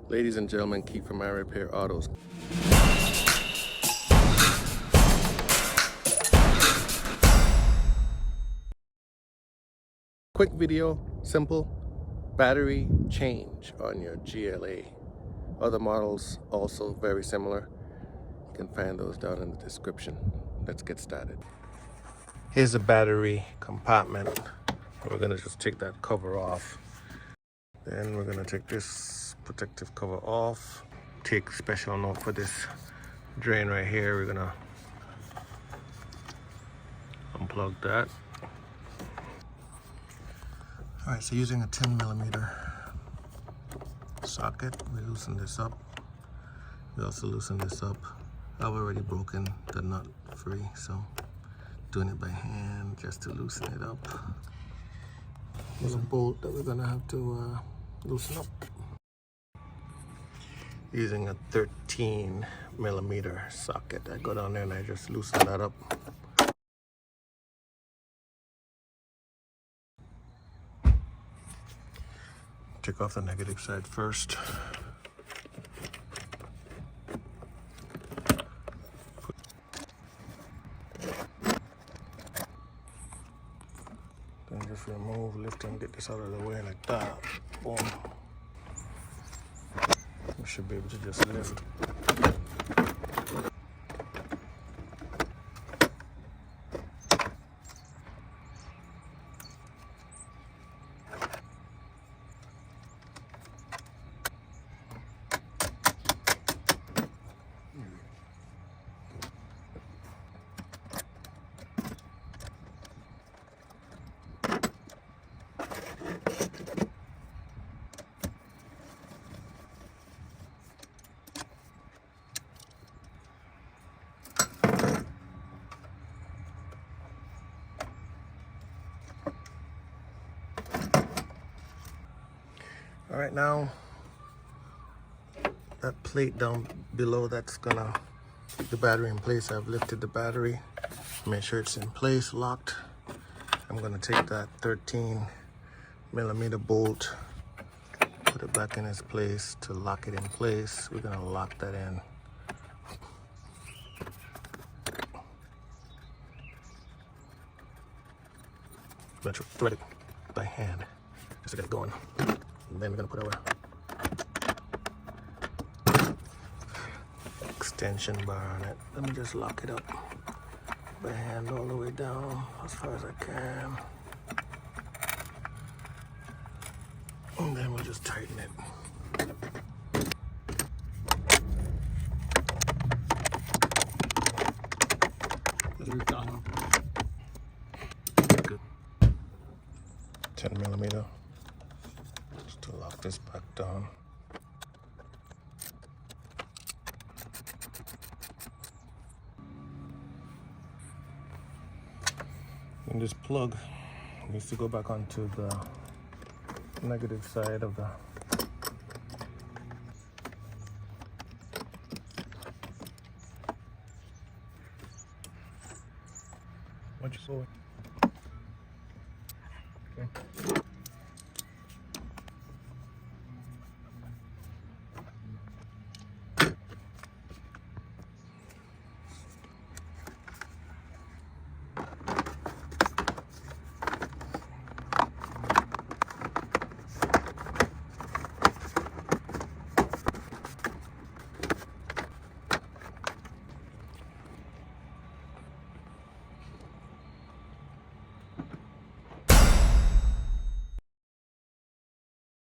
Ladies and gentlemen, Keith from iRepair Autos. Quick video, simple, battery change on your GLA. Other models also very similar. You can find those down in the description. Let's get started. Here's the battery compartment. We're gonna just take that cover off. Then we're gonna take this protective cover off. Take special note for this drain right here. We're gonna unplug that. All right, so using a 10mm socket, we loosen this up. We also loosen this up. I've already broken the nut free, so doing it by hand just to loosen it up. There's a bolt that we're gonna have to loosen up. Using a 13mm socket, I go down there and I just loosen that up. Take off the negative side first. Then just remove, lift and get this out of the way like that. Boom. We should be able to just lift. All right, now that plate down below that's gonna keep the battery in place, I've lifted the battery, make sure it's in place, locked. I'm gonna take that 13mm bolt, put it back in its place to lock it in place. We're gonna lock that in. I'm gonna thread it by hand just to get it going. And then we're gonna put our extension bar on it. Let me just lock it up by hand all the way down as far as I can. And then we'll just tighten it. Good. 10mm. To lock this back down. And this plug needs to go back onto the negative side of the what you saw.